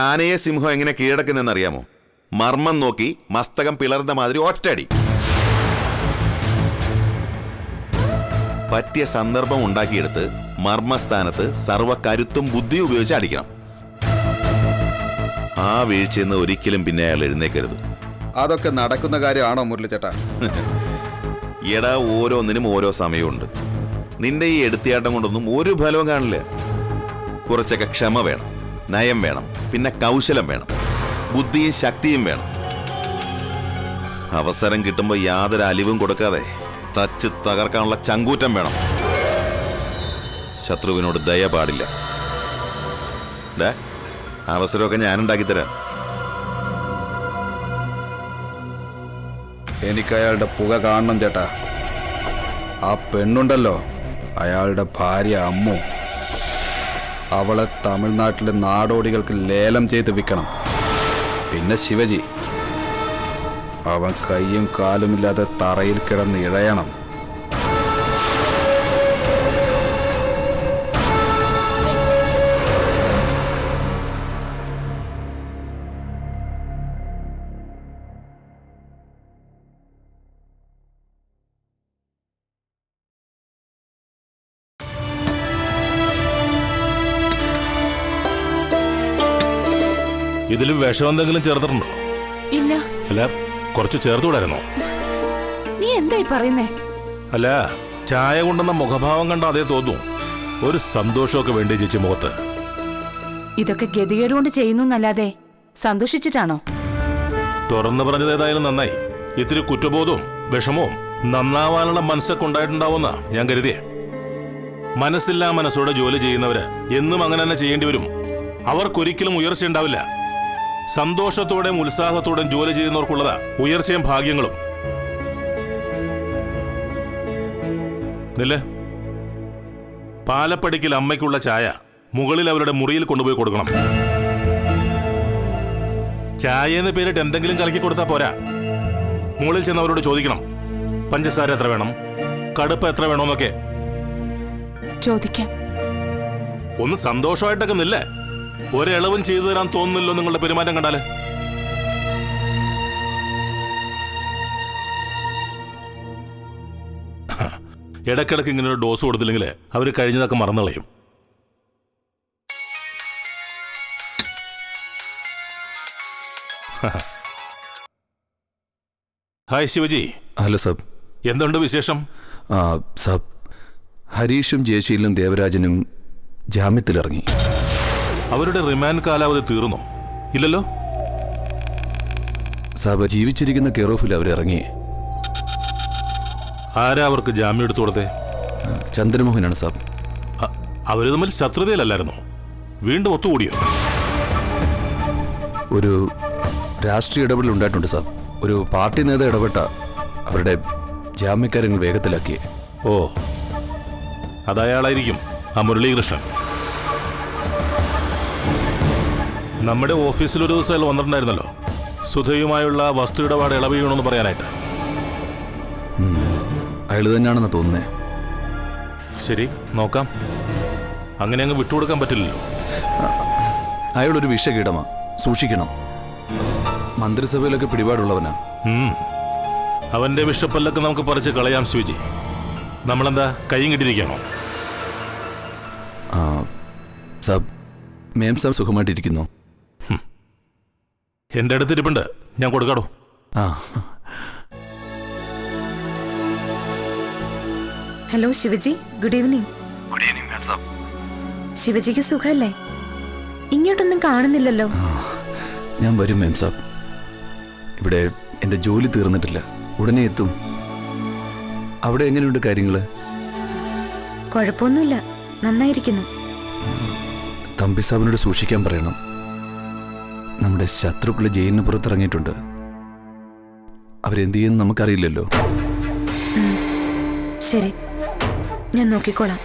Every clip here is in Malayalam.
ആനയെ സിംഹം എങ്ങനെ കീഴടക്കുന്നറിയാമോ? മർമ്മം നോക്കി മസ്തകം പിളർന്ന മാതിരി ഒറ്റയടി. പറ്റിയ സന്ദർഭം ഉണ്ടാക്കിയെടുത്ത് മർമ്മസ്ഥാനത്ത് സർവ്വ കരുത്തും ബുദ്ധിയും ഉപയോഗിച്ച് അടിക്കണം. ആ വീഴ്ചയെന്ന് ഒരിക്കലും പിന്നെ അയാൾ എഴുന്നേക്കരുത്. അതൊക്കെ നടക്കുന്ന കാര്യമാണോ മുരളിച്ചേട്ടാ? എടാ, ഓരോന്നിനും ഓരോ സമയമുണ്ട്. നിന്റെ ഈ എടുത്തിയാട്ടം കൊണ്ടൊന്നും ഒരു ഫലവും കാണില്ല. കുറച്ചൊക്കെ ക്ഷമ വേണം, നയം വേണം, പിന്നെ കൗശലം വേണം, ബുദ്ധിയും ശക്തിയും വേണം. അവസരം കിട്ടുമ്പോൾ യാതൊരു അലിവും കൊടുക്കാതെ തച്ച് തകർക്കാനുള്ള ചങ്കൂറ്റം വേണം. ശത്രുവിനോട് ദയ പാടില്ല. അവസരമൊക്കെ ഞാനുണ്ടാക്കിത്തരാം. എനിക്ക് അയാളുടെ പുക കാണണം ചേട്ടാ. ആ പെണ്ണുണ്ടല്ലോ, അയാളുടെ ഭാര്യ അമ്മു, അവളെ തമിഴ്നാട്ടിലെ നാടോടികൾക്ക് ലേലം ചെയ്ത് വിൽക്കണം. പിന്നെ ശിവജി, അവൻ കയ്യും കാലുമില്ലാതെ തറയിൽ കിടന്ന് ഇഴയണം. ഇതിലും വിഷം എന്തെങ്കിലും ചേർത്തിട്ടുണ്ടോ? ഇല്ല. അല്ല, കുറച്ച് ചേർത്തുകൂടായിരുന്നോ? നീ എന്തായി പറയുന്നേ? അല്ല, ചായ കൊണ്ടുവന്ന മുഖഭാവം കണ്ട അതേ തോന്നുന്നു. ഒരു സന്തോഷമൊക്കെ വേണ്ടി ചേച്ചി മുഖത്ത്. ഇതൊക്കെ ഗതികേടുകൊണ്ട് ചെയ്യുന്നല്ലാതെ സന്തോഷിച്ചിട്ടാണോ? തുറന്നു പറഞ്ഞത് ഏതായാലും നന്നായി. ഇത്തിരി കുറ്റബോധവും വിഷമവും നന്നാവാനുള്ള മനസ്സൊക്കെ ഉണ്ടായിട്ടുണ്ടാവുമെന്നാ ഞാൻ കരുതിയേ. മനസ്സില്ലാ മനസ്സോടെ ജോലി ചെയ്യുന്നവര് എന്നും അങ്ങനെ തന്നെ ചെയ്യേണ്ടി വരും. അവർക്കൊരിക്കലും ഉയർച്ച ഉണ്ടാവില്ല. സന്തോഷത്തോടെയും ഉത്സാഹത്തോടെയും ജോലി ചെയ്യുന്നവർക്കുള്ളതാ ഉയർച്ചയും ഭാഗ്യങ്ങളും. നില്ലേ, പാലപ്പടിക്കൽ അമ്മയ്ക്കുള്ള ചായ മുകളിൽ അവരുടെ മുറിയിൽ കൊണ്ടുപോയി കൊടുക്കണം. ചായ എന്ന് പേരിട്ട് എന്തെങ്കിലും കലക്കി കൊടുത്താൽ പോരാ. മുകളിൽ ചെന്ന് അവരോട് ചോദിക്കണം, പഞ്ചസാര എത്ര വേണം, കടുപ്പ് എത്ര വേണമെന്നൊക്കെ ചോദിക്കാം. ഒന്ന് സന്തോഷമായിട്ടൊക്കെ നില്ലേ. ഒരിളവും ചെയ്തു തരാൻ തോന്നുന്നില്ലോ നിങ്ങളുടെ പെരുമാറ്റം കണ്ടാല്. ഇടയ്ക്കിടയ്ക്ക് ഇങ്ങനെ ഒരു ഡോസ് കൊടുത്തില്ലെങ്കിൽ അവർ കഴിഞ്ഞതൊക്കെ മറന്നുകളയും. ഹായ് ശിവജി. ഹലോ സാബ്. എന്തുണ്ട് വിശേഷം? സാബ്, ഹരീഷും ജയശീലും ദേവരാജനും ജാമ്യത്തിലിറങ്ങി. അവരുടെ റിമാൻഡ് കാലാവധി തീർന്നോ? ഇല്ലല്ലോ സാബ്. ജീവിച്ചിരിക്കുന്ന കെയർ ഓഫിൽ അവരിറങ്ങി. ആരാ അവർക്ക് ജാമ്യം എടുത്തു കൊടുത്തേ? ചന്ദ്രമോഹനാണ് സാബ്. അവര് തമ്മിൽ ശത്രുതയിലല്ലായിരുന്നോ? വീണ്ടും ഒത്തുകൂടിയോ? ഒരു രാഷ്ട്രീയ ഇടപെടൽ ഉണ്ടായിട്ടുണ്ട് സാബ്. ഒരു പാർട്ടി നേതാവ് ഇടപെട്ട അവരുടെ ജാമ്യക്കാര്യങ്ങൾ വേഗത്തിലാക്കിയേ. ഓ, അതയാളായിരിക്കും, ആ മുരളീകൃഷ്ണൻ. നമ്മുടെ ഓഫീസിൽ ഒരു ദിവസം അയാൾ വന്നിട്ടുണ്ടായിരുന്നല്ലോ, സുധയുമായുള്ള വസ്തു ഇടപാട് ഇളവ് ചെയ്യണമെന്ന് പറയാനായിട്ട്. അയാൾ തന്നെയാണെന്ന് തോന്നുന്നേ. ശരി, നോക്കാം. അങ്ങനെ അങ്ങ് വിട്ടുകൊടുക്കാൻ പറ്റില്ലല്ലോ. അയാളൊരു വിഷകീടമാ, സൂക്ഷിക്കണം. മന്ത്രിസഭയിലൊക്കെ പിടിപാടുള്ളവനാ. അവന്റെ വിഷപ്പല്ലൊക്കെ നമുക്ക് പറിച്ച് കളയാം ശിവജി. നമ്മളെന്താ കയ്യും കിട്ടിയിരിക്കണോ? സാബ്, മേം സാബ് സുഖമായിട്ടിരിക്കുന്നു. എന്റെ അടുത്തിരിപ്പുണ്ട്, ഞാൻ കൊടുക്കാടോ. Hello Shivaji, good evening. ശിവജിക്ക് സുഖല്ലേ? ഇങ്ങോട്ടൊന്നും കാണുന്നില്ലല്ലോ. ഞാൻ വരും മേം സാബ്. ഇവിടെ എൻ്റെ ജോലി തീർന്നിട്ടില്ല, ഉടനെ എത്തും. അവിടെ എങ്ങനെയുണ്ട് കാര്യങ്ങള്? കുഴപ്പമൊന്നുമില്ല, നന്നായിരിക്കുന്നു. തമ്പി സാബിനോട് സൂക്ഷിക്കാൻ പറയണം. നമ്മുടെ ശത്രുക്കള് ജയിലിന് പുറത്തിറങ്ങിയിട്ടുണ്ട്. അവരെന്ത് ചെയ്യുന്നു നമുക്കറിയില്ലല്ലോ. ശരി, ഞാൻ നോക്കിക്കോളാം.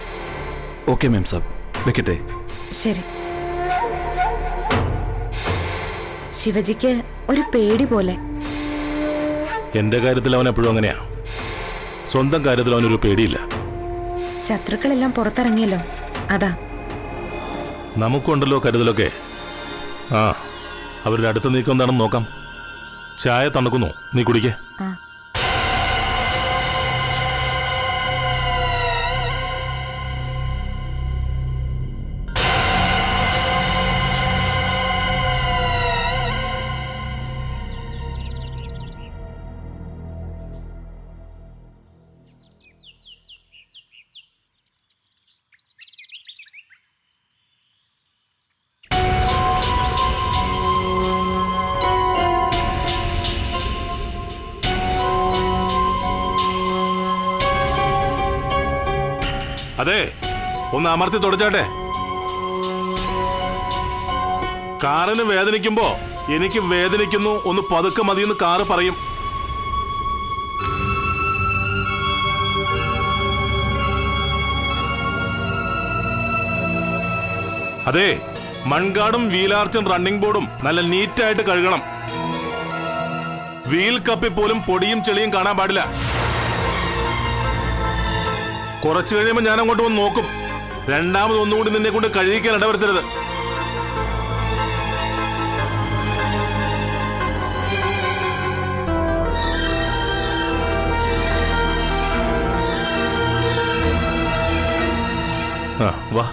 ഓക്കെ മേം സാബ്, വെക്കട്ടെ. ശരി. ശിവജിക്ക് ഒരു പേടി പോലെ. എന്റെ കാര്യത്തിൽ അവൻ എപ്പോഴും അങ്ങനെയാ. സ്വന്തം കാര്യത്തിൽ അവനൊരു പേടിയില്ല. ശത്രുക്കളെല്ലാം പുറത്തിറങ്ങിയല്ലോ, അതാ. നമുക്കുണ്ടല്ലോ കരുതലൊക്കെ. ആ, അവരുടെ അടുത്ത നീക്കം എന്താണെന്ന് നോക്കാം. ചായ തണുക്കുന്നു, നീ കുടിക്കേ. ആ അതെ, ഒന്ന് അമർത്തി തുടച്ചാട്ടെ. കാറിന് വേദനിക്കുമ്പോ എനിക്ക് വേദനിക്കുന്നു, ഒന്ന് പതുക്കെ മതിയെന്ന് കാറ് പറയും. അതെ, മൺകാടും വീലാർച്ചും റണ്ണിംഗ് ബോർഡും നല്ല നീറ്റായിട്ട് കഴുകണം. വീൽ കപ്പിൽ പോലും പൊടിയും ചെളിയും കാണാൻ പാടില്ല. കുറച്ചു കഴിയുമ്പോൾ ഞാൻ അങ്ങോട്ട് വന്ന് നോക്കും. രണ്ടാമത് ഒന്നുകൂടി നിന്നെ കൊണ്ട് കഴുകിക്കാൻ ഇടവരുത്തരുത്. വാ.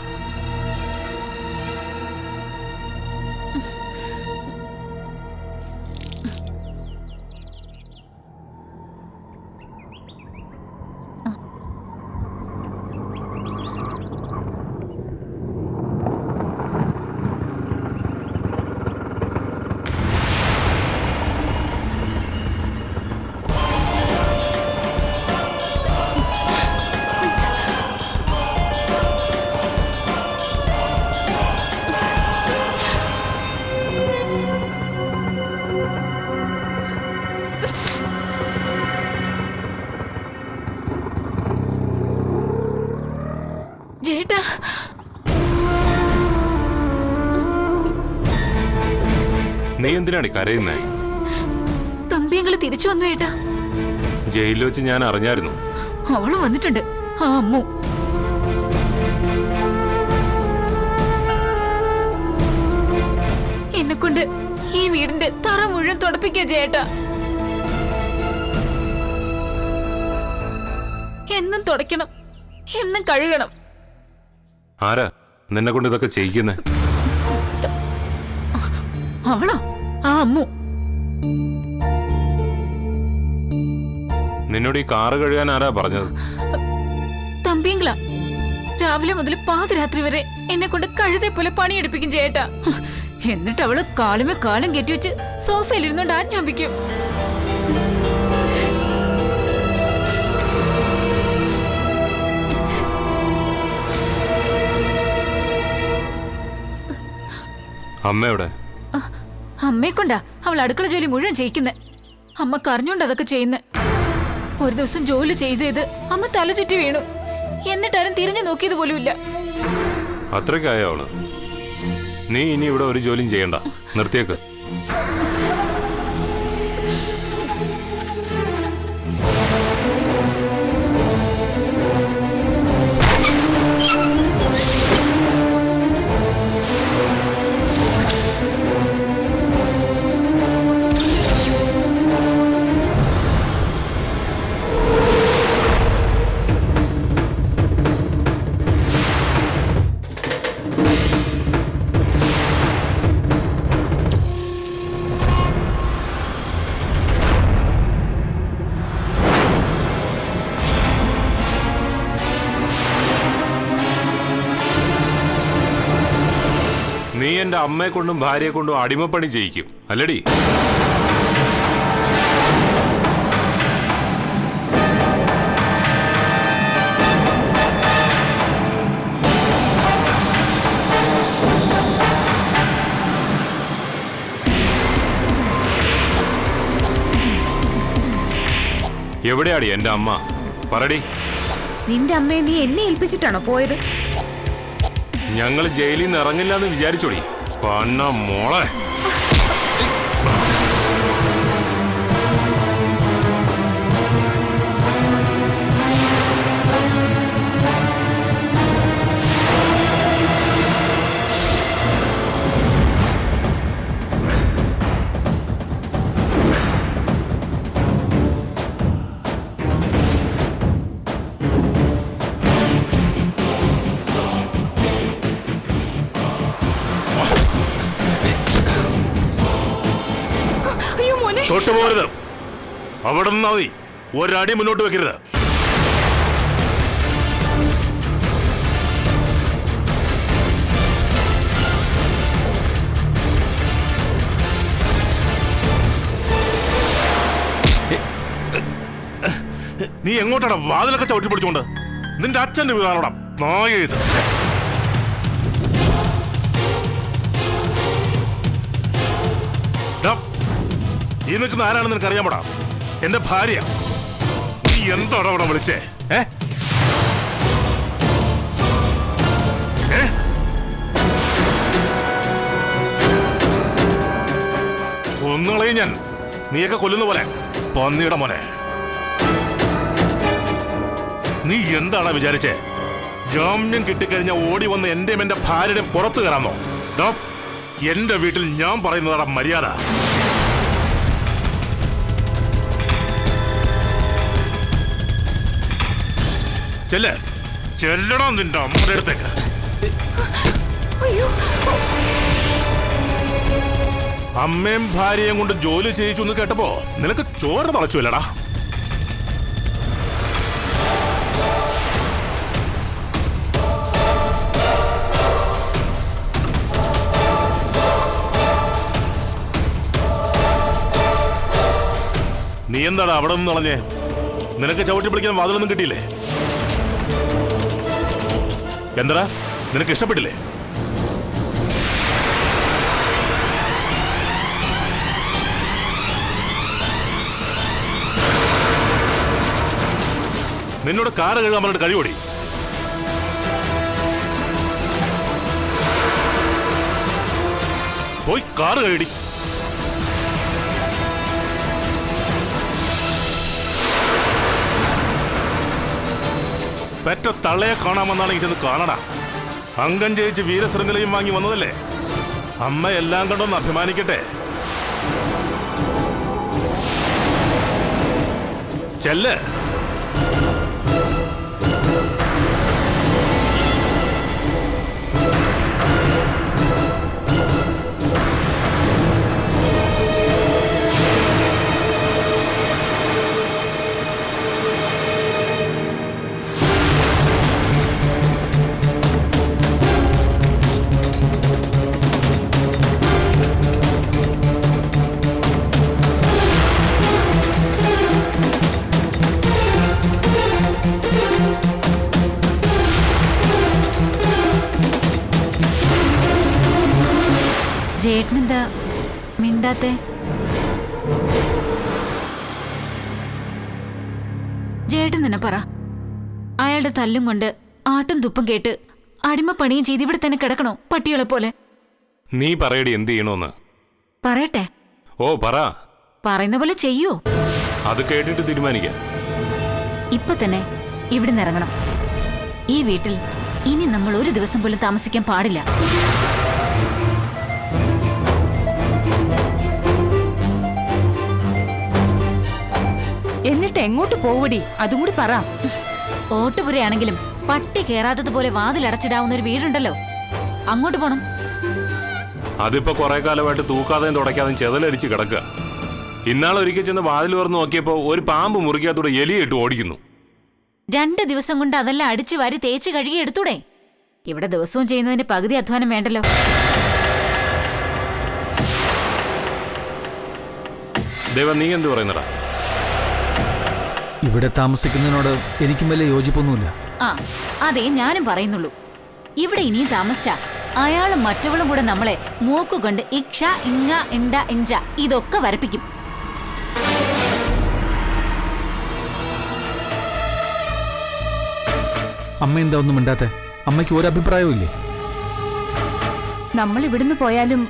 ചേട്ടാ, നീ എന്തിനാണ് കരയുന്നേ? തമ്പിയങ്ങള് തിരിച്ചു വന്നു ചേട്ടാ. ജയിലിൽ വെച്ച് ഞാൻ അറിഞ്ഞായിരുന്നു. അവള് വന്നിട്ടുണ്ട്, ആ അമ്മു. എന്നെ കൊണ്ട് ഈ വീടിന്റെ തറ മുഴുവൻ തുടപ്പിക്കുക ചേട്ടാ. എന്നും തുടയ്ക്കണം, എന്നും കഴുകണം. ആരാ നിന്നെ കൊണ്ട് ഇതൊക്കെ ചെയ്യിക്കുന്നേ? അവളോ? ആ അമ്മു. നിന്നോട് ഈ കാറ് കഴുകാൻ ആരാ പറഞ്ഞത്? തമ്പിയങ്ങളാ. രാവിലെ മുതൽ പാതിരാത്രി വരെ എന്നെ കൊണ്ട് കഴുതേ പോലെ പണിയെടുപ്പിക്കും ചേട്ടാ. എന്നിട്ട് അവള് കാലുമേ കാലം കെട്ടിവെച്ച് സോഫയിലിരുന്നോണ്ട് ആജ്ഞാപിക്കും. അമ്മ എവിടെ? അമ്മയെ കൊണ്ടാ അവൾ അടുക്കള ജോലി മുഴുവൻ ചെയ്യിക്കുന്നെ. അമ്മ കറിഞ്ഞോണ്ട് അതൊക്കെ ചെയ്യുന്നെ. ഒരു ദിവസം ജോലി ചെയ്തത് അമ്മ തല ചുറ്റി വീണു. എന്നിട്ടാരും തിരിഞ്ഞു നോക്കിയത് പോലുമില്ല. അത്രയ്ക്കായോ അവള്? നീ ഇനി ഇവിടെ ഒരു ജോലിയും ചെയ്യണ്ട, നിർത്തിയേക്ക്. നീ എന്റെ അമ്മയെ കൊണ്ടും ഭാര്യയെ കൊണ്ടും അടിമപ്പണി ചെയ്യിക്കും അല്ലടി? എവിടെയാടി എന്റെ അമ്മ? പറടി. നിന്റെ അമ്മയെ നീ എന്നെ ഏൽപ്പിച്ചിട്ടാണോ പോയത്? ഞങ്ങൾ ജയിലിൽ നിന്ന് ഇറങ്ങില്ല എന്ന് വിചാരിച്ചോടി പണ്ണ മോളെ. അങ്ങോട്ട് പോരുത്. അവിടെ നിന്നാ മതി, ഒരടി മുന്നോട്ട് വെക്കരുത്. നീ എങ്ങോട്ടാണ് വാതിലൊക്കെ ചവിട്ടി പിടിച്ചോണ്ട്? നിന്റെ അച്ഛന്റെ വീടാണോടാ നായ ഇത്. ഈ നിൽക്കുന്ന ആരാണെന്ന് നിനക്ക് അറിയാമോടാ? എന്റെ ഭാര്യ. നീ എന്താടാ അവിടെ വിളിച്ചേ? കൊന്നുകളയും ഞാൻ, നീയൊക്കെ കൊല്ലുന്ന പോലെ പന്നിയുടെ മോനെ. നീ എന്താണ് വിചാരിച്ചേ? ജാമ്യം കിട്ടിക്കഴിഞ്ഞ ഓടി വന്ന് എന്റെയും എന്റെ ഭാര്യയുടെ പുറത്തു കയറാന്നോ? എന്റെ വീട്ടിൽ ഞാൻ പറയുന്നതാണ് മര്യാദ. ചെല്ലടാ നിന്റെ അമ്മയുടെ അടുത്തേക്ക്. അമ്മയും ഭാര്യയും കൊണ്ട് ജോലി ചെയ്യിച്ചു എന്ന് കേട്ടപ്പോ നിനക്ക് ചോര തളച്ചു അല്ലടാ? നീ എന്താടാ അവിടെ നിന്ന് കളഞ്ഞേ? നിനക്ക് ചവിട്ടി പിടിക്കാൻ വാതിലൊന്നും കിട്ടിയില്ലേ? എന്താ നിനക്ക് ഇഷ്ടപ്പെട്ടില്ലേ? നിന്നോട് കാറ് കഴുകാൻ പറഞ്ഞിട്ട് കഴിയോടി? പോയി കാറ് കഴുകി. പെറ്റ തള്ളയെ കാണാമെന്നാണെങ്കിൽ ചെന്ന് കാണടാ. അംഗം ജയിച്ച് വീരശൃംഖലയും വാങ്ങി വന്നതല്ലേ? അമ്മ എല്ലാം കണ്ടൊന്ന് അഭിമാനിക്കട്ടെ. ചെല്ല്. ചേട്ടനെന്താ മിണ്ടാത്തെ? ചേട്ടൻ തന്നെ പറ. അയാളുടെ തല്ലും കൊണ്ട് ആട്ടും തുപ്പും കേട്ട് അടിമപ്പണിയും ചെയ്ത് ഇവിടെ തന്നെ കിടക്കണോ പട്ടികളെ പോലെ? നീ പറയടി എന്ത് ചെയ്യണോന്ന്. പറയട്ടെ? ഓ പറ. പറയുന്ന പോലെ ചെയ്യോ? അത് കേട്ടിട്ട് തീരുമാനിക്കാം. ഇപ്പൊ തന്നെ ഇവിടുന്ന് ഇറങ്ങണം. ഈ വീട്ടിൽ ഇനി നമ്മൾ ഒരു ദിവസം പോലും താമസിക്കാൻ പാടില്ല. എന്നിട്ട് എങ്ങോട്ട് പോവടി? അതും കൂടി പറ. ഓട്ടുപുരയാണെങ്കിലും പട്ടി കേറാത്തതുപോലെ വാതിലടച്ചിടാവുന്ന ഒരു വീടുണ്ടല്ലോ, അങ്ങോട്ട് പോണം. അതിപ്പോ കുറെ കാലമായിട്ട് തൂക്കാതെയും തുടയ്ക്കാതെയും ചെതലരിച്ച് കിടക്കുക. ഇന്നാളൊരിക്കൽ ചെന്ന് വാതിൽ തുറന്ന് നോക്കിയപ്പോ ഒരു പാമ്പ് മുറിക്കകത്തൂടെ എലിയിട്ട് ഓടിക്കുന്നു. 2 ദിവസം കൊണ്ട് അതെല്ലാം അടിച്ചു വാരി തേച്ച് കഴുകി എടുത്തൂടെ? ഇവിടെ ദിവസവും ചെയ്യുന്നതിന്റെ പകുതി അധ്വാനം വേണ്ടല്ലോ. ദേവ, നീ എന്ത് പറയുന്നടാ? ഇവിടെ താമസിക്കുന്നതിനോട് എനിക്കും വലിയ യോജിപ്പൊന്നുമില്ല. അതേ ഞാനും പറയുന്നുള്ളൂ. ഇവിടെ ഇനിയും താമസിച്ച അയാളും മറ്റവളും കൂടെ നമ്മളെ മൂക്കുകൊണ്ട് ഇക്ഷ ഇങ്ങ ഇണ്ട ഇഞ്ച ഇതൊക്കെ വരപ്പിക്കും. അമ്മ എന്താ ഒന്നും മിണ്ടാത്തെ? അമ്മയ്ക്ക് ഒരു അഭിപ്രായവും ഇല്ലേ? നമ്മൾ ഇവിടുന്ന് പോയാലും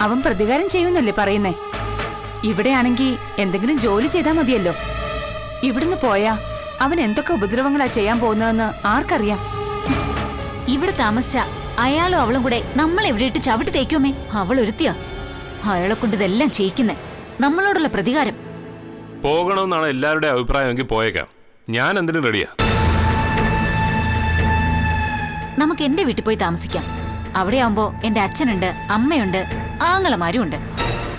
അവൻ പ്രതികാരം ചെയ്യുന്നല്ലേ പറയുന്നേ? ഇവിടെയാണെങ്കിൽ എന്തെങ്കിലും ജോലി ചെയ്താൽ മതിയല്ലോ. ഇവിടുന്ന് പോയാ അവൻ എന്തൊക്കെ ഉപദ്രവങ്ങളാ ചെയ്യാൻ പോകുന്നതെന്ന് ആർക്കറിയാം? ഇവിടെ താമസിച്ച അയാളും അവളും കൂടെ നമ്മളെ ഇവിടെ ഇട്ട് ചവിട്ടി തേക്കുമേ. അവൾ ഒരുത്തിയാ അയാളെ കൊണ്ട് ഇതെല്ലാം ചെയ്യിക്കുന്നേ. നമ്മളോടുള്ള പ്രതികാരം. പോകണമെന്നാണ് എല്ലാവരുടെയും അഭിപ്രായമെങ്കിൽ പോയേക്കാം. ഞാൻ എന്തിനും റെഡിയാ. നമുക്ക് എന്റെ വീട്ടിൽ പോയി താമസിക്കാം. അവിടെയാവുമ്പോ എന്റെ അച്ഛനുണ്ട്, അമ്മയുണ്ട്, ആങ്ങളമാരും ഉണ്ട്.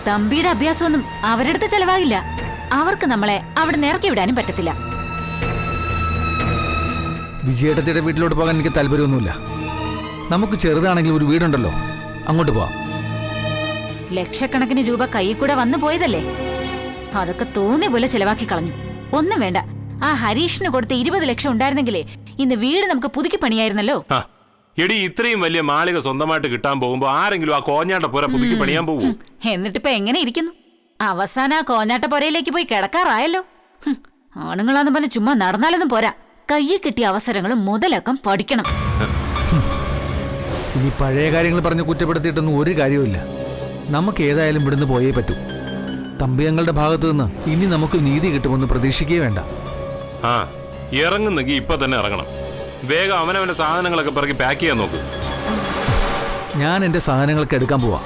തമ്പിയുടെ അഭ്യാസമൊന്നും അവരുടെ അടുത്ത് ചെലവാകില്ല. അവർക്ക് നമ്മളെ അവിടെ ഇറക്കി വിടാനും പറ്റത്തില്ല. വിജയേട്ടത്തിയുടെ വീട്ടിലോട്ട് പോകാൻ എനിക്ക് താല്പര്യമൊന്നുമില്ല. നമുക്ക് ചെറുതാണെങ്കിൽ ഒരു വീടുണ്ടല്ലോ, അങ്ങോട്ട് പോവാം. ലക്ഷക്കണക്കിന് രൂപ കൈ കൂടെ വന്നു പോയതല്ലേ, അതൊക്കെ തോന്നിയ പോലെ ചെലവാക്കി കളഞ്ഞു. ഒന്നും വേണ്ട, ആ ഹരീഷിന് കൊടുത്ത 20 ലക്ഷം ഉണ്ടായിരുന്നെങ്കിലേ ഇന്ന് വീട് നമുക്ക് പുതുക്കി പണിയായിരുന്നല്ലോ. എടി, ഇത്രയും വലിയ മാളിക സ്വന്തമായിട്ട് കിട്ടാൻ പോകുമ്പോ ആരെങ്കിലും ആ കോഞ്ഞാട്ട പുര പുതുക്കി പണിയാൻ പോകും? എന്നിട്ടിപ്പോ എങ്ങനെ ഇരിക്കുന്നു? അവസാനം ആ കോഞ്ഞാട്ട പുരയിലേക്ക് പോയി കിടക്കാറായല്ലോ. ആണുങ്ങളാന്ന് പറഞ്ഞ് ചുമ്മാ നടന്നാലൊന്നും പോരാ, കയ്യിൽ കിട്ടിയ അവസരങ്ങൾ മുതലാക്കാൻ പഠിക്കണം. ഇനി പഴയ കാര്യങ്ങൾ പറഞ്ഞ് കുറ്റപ്പെടുത്തിയിട്ടൊന്നും ഒരു കാര്യവുമില്ല. നമുക്ക് ഏതായാലും ഇവിടുന്ന് പോയേ പറ്റൂ. തമ്പിയങ്ങളുടെ ഭാഗത്തു നിന്ന് ഇനി നമുക്ക് നീതി കിട്ടുമെന്ന് പ്രതീക്ഷിക്കേ വേണ്ട. ആ, ഇറങ്ങുന്നെങ്കിൽ ഇപ്പൊ തന്നെ ഇറങ്ങണം. വേഗം അവനവന്റെ സാധനങ്ങളൊക്കെ പിറകെ പാക്ക് ചെയ്യാൻ നോക്ക്. ഞാൻ എൻ്റെ സാധനങ്ങളൊക്കെ എടുക്കാൻ പോവാം.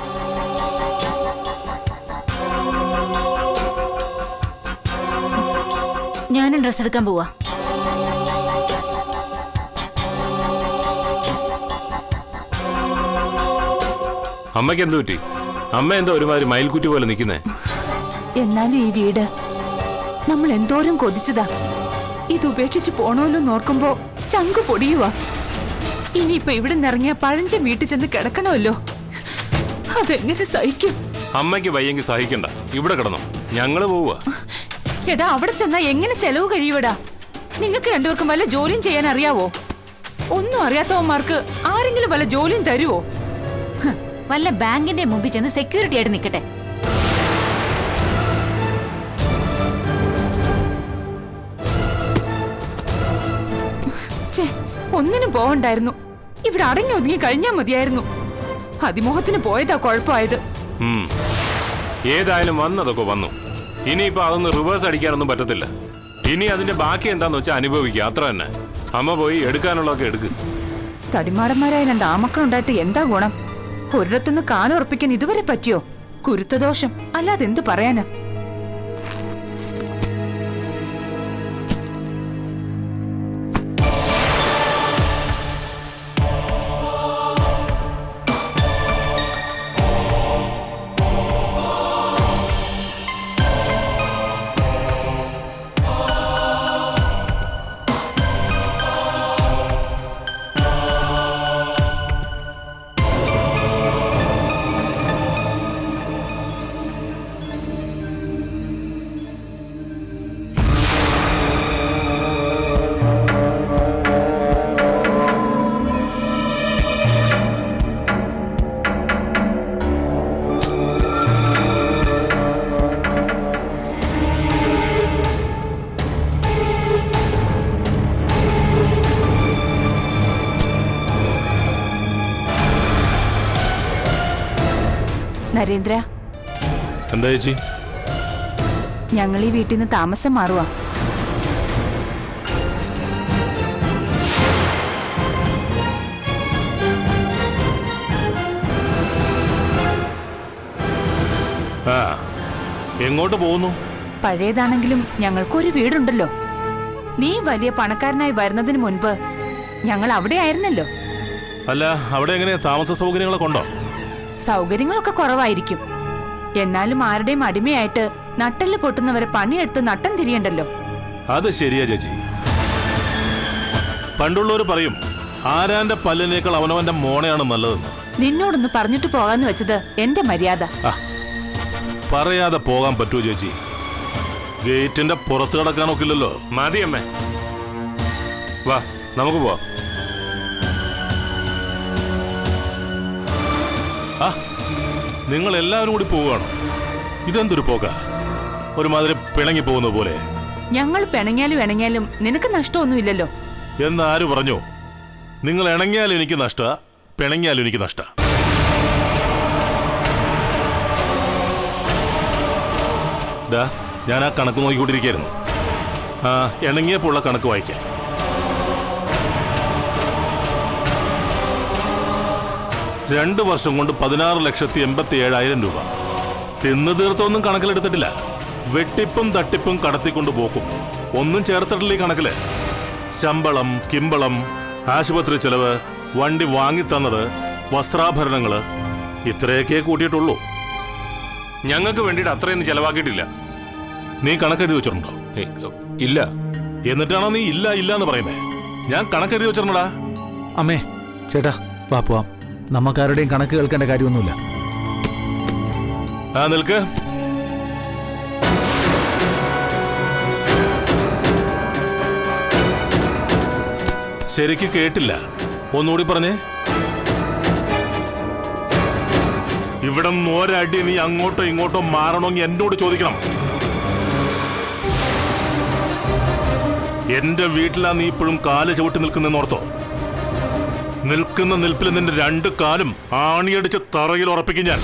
ഞാനും ഡ്രസ് എടുക്കാൻ പോവാ. അമ്മയ്ക്ക് എന്ത് പറ്റി? അമ്മ എന്താ ഒരുമാതിരി മയിൽക്കുറ്റി പോലെ നിൽക്കുന്നേ? എന്നാലും ഈ വീട് നമ്മൾ എന്തോരം കൊതിച്ചതാ. ഇത് ഉപേക്ഷിച്ച് പോണോല്ലോ നോർക്കുമ്പോ ചങ്കു പൊടിയുവാ. ഇനിയിപ്പൊ ഇവിടെ നിറങ്ങിയ പഴഞ്ചൻ വീട്ടിൽ ചെന്ന് കിടക്കണമല്ലോ, അതെങ്ങനെ സഹിക്കും? അമ്മയ്ക്ക് വയ്യെങ്കിൽ സഹിക്കണ്ട, ഇവിടെ കിടന്നോ, ഞങ്ങള് പോവുക. എടാ, അവിടെ ചെന്നാ എങ്ങനെ ചെലവ് കഴിയുവടാ? നിങ്ങൾക്ക് രണ്ടുപേർക്കും വല്ല ജോലിയും ചെയ്യാൻ അറിയാവോ? ഒന്നും അറിയാത്തവന്മാർക്ക് ആരെങ്കിലും വല്ല ജോലിയും തരുവോ? വല്ല ബാങ്കിന്റെ മുമ്പിൽ ചെന്ന് സെക്യൂരിറ്റി ആയിട്ട് നിൽക്കട്ടെ. ഒന്നിനും പോകണ്ടായിരുന്നു, ഇവിടെ അടങ്ങി ഒതുങ്ങി കഴിഞ്ഞാ മതിയായിരുന്നു. അതിമോഹത്തിന് പോയതാ കുഴപ്പമായത്. ഏതായാലും വന്നതൊക്കെ വന്നു. ഇനിയിപ്പോ അതൊന്ന് റിവേഴ്സ് അടിക്കാനൊന്നും പറ്റത്തില്ല. ഇനി അതിന്റെ ബാക്കി എന്താന്ന് വെച്ചാൽ അനുഭവിക്കുക, അത്ര തന്നെ. അമ്മ പോയി എടുക്കാനുള്ളതൊക്കെ എടുക്ക്. തടിമാടന്മാരായ 2 ആമക്കളുണ്ടായിട്ട് എന്താ ഗുണം? ഒരിടത്തുനിന്ന് കാലുറപ്പിക്കാൻ ഇതുവരെ പറ്റിയോ? കുരുത്തദോഷം അല്ലാതെ എന്തു പറയാനാ? നരേന്ദ്ര, എന്താ ചേച്ചി? ഞങ്ങൾ ഈ വീട്ടിൽ നിന്ന് താമസം മാറുവാ. ആ, എങ്ങോട്ട് പോകുന്നു? പഴയതാണെങ്കിലും ഞങ്ങൾക്കൊരു വീടുണ്ടല്ലോ. നീ വലിയ പണക്കാരനായി വരുന്നതിന് മുൻപ് ഞങ്ങൾ അവിടെ ആയിരുന്നല്ലോ. അല്ല, അവിടെ എങ്ങനെ താമസ സൗകര്യങ്ങളൊക്കെ ഉണ്ടോ? സൗകര്യങ്ങളൊക്കെ കുറവായിരിക്കും, എന്നാലും ആരുടെയും അടിമയായിട്ട് നട്ടല് പൊട്ടുന്നവരെ പണിയെടുത്ത് നട്ടം തിരിയണ്ടല്ലോ. അത് ശരിയാ ചേച്ചി. പണ്ടുള്ളവർ പറയും, ആരാന്റെ പല്ലിനേക്കാൾ അവനവന്റെ മോണയാണ് നല്ലതെന്ന്. നിന്നോടൊന്ന് പറഞ്ഞിട്ട് പോകാന്ന് വെച്ചത് എന്റെ മര്യാദ. പറയാതെ പോകാൻ പറ്റുമോ ചേച്ചി? ഗേറ്റിന്റെ പുറത്ത് കിടക്കാനൊക്കില്ലല്ലോ. മതി അമ്മേ, വാ നമുക്ക് പോവാം. ആ, നിങ്ങൾ എല്ലാവരും കൂടി പോവുകയാണോ? ഇതെന്തൊരു പോക്ക, ഒരുമാതിരി പിണങ്ങി പോകുന്ന പോലെ. ഞങ്ങൾ പിണങ്ങിയാലും നിനക്ക് നഷ്ടമൊന്നുമില്ലല്ലോ. എന്നാര് പറഞ്ഞു? നിങ്ങൾ ഇണങ്ങിയാലും എനിക്ക് നഷ്ട, പിണങ്ങിയാലും എനിക്ക് നഷ്ട. ഞാൻ ആ കണക്ക് നോക്കിക്കൊണ്ടിരിക്കുകയായിരുന്നു. ആ, ഇണങ്ങിയപ്പോൾ ഉള്ള കണക്ക് വായിക്കാം. രണ്ട് വർഷം കൊണ്ട് 16,87,000 രൂപ. തിന്നു തീർത്തൊന്നും കണക്കിലെടുത്തിട്ടില്ല. വെട്ടിപ്പും തട്ടിപ്പും കടത്തിക്കൊണ്ട് പോക്കും ഒന്നും ചേർത്തിട്ടില്ല ഈ കണക്കില്. ശമ്പളം, കിമ്പളം, ആശുപത്രി ചെലവ്, വണ്ടി വാങ്ങിത്തന്നത്, വസ്ത്രാഭരണങ്ങള്, ഇത്രയൊക്കെ കൂട്ടിയിട്ടുള്ളൂ. ഞങ്ങൾക്ക് വേണ്ടിയിട്ട് അത്രയൊന്നും ചെലവാക്കിയിട്ടില്ല. നീ കണക്കെഴുതി വെച്ചിട്ടുണ്ടോ? ഇല്ല. എന്നിട്ടാണോ നീ ഇല്ല ഇല്ല എന്ന് പറയുന്നേ? ഞാൻ കണക്കെഴുതി വെച്ചിട്ടുണ്ടടാ. അമ്മേ ചേട്ടാ വാ പോവാം. നമുക്കാരുടെയും കണക്ക് കേൾക്കേണ്ട കാര്യമൊന്നുമില്ല. ആ നിൽക്ക്. ശരിക്ക് കേട്ടില്ല, ഒന്നുകൂടി പറഞ്ഞേ. ഇവിടെ നിന്ന് ഒരടി നീ അങ്ങോട്ടോ ഇങ്ങോട്ടോ മാറണമെങ്കിൽ എന്നോട് ചോദിക്കണം. എന്റെ വീട്ടിലാ നീ ഇപ്പോഴും കാല് ചവിട്ടി നിൽക്കുന്നോർത്തോ? നിൽക്കുന്ന നിൽപ്പിൽ നിന്റെ 2 കാലും ആണിയടിച്ച് തറയിൽ ഉറപ്പിക്കും ഞാൻ.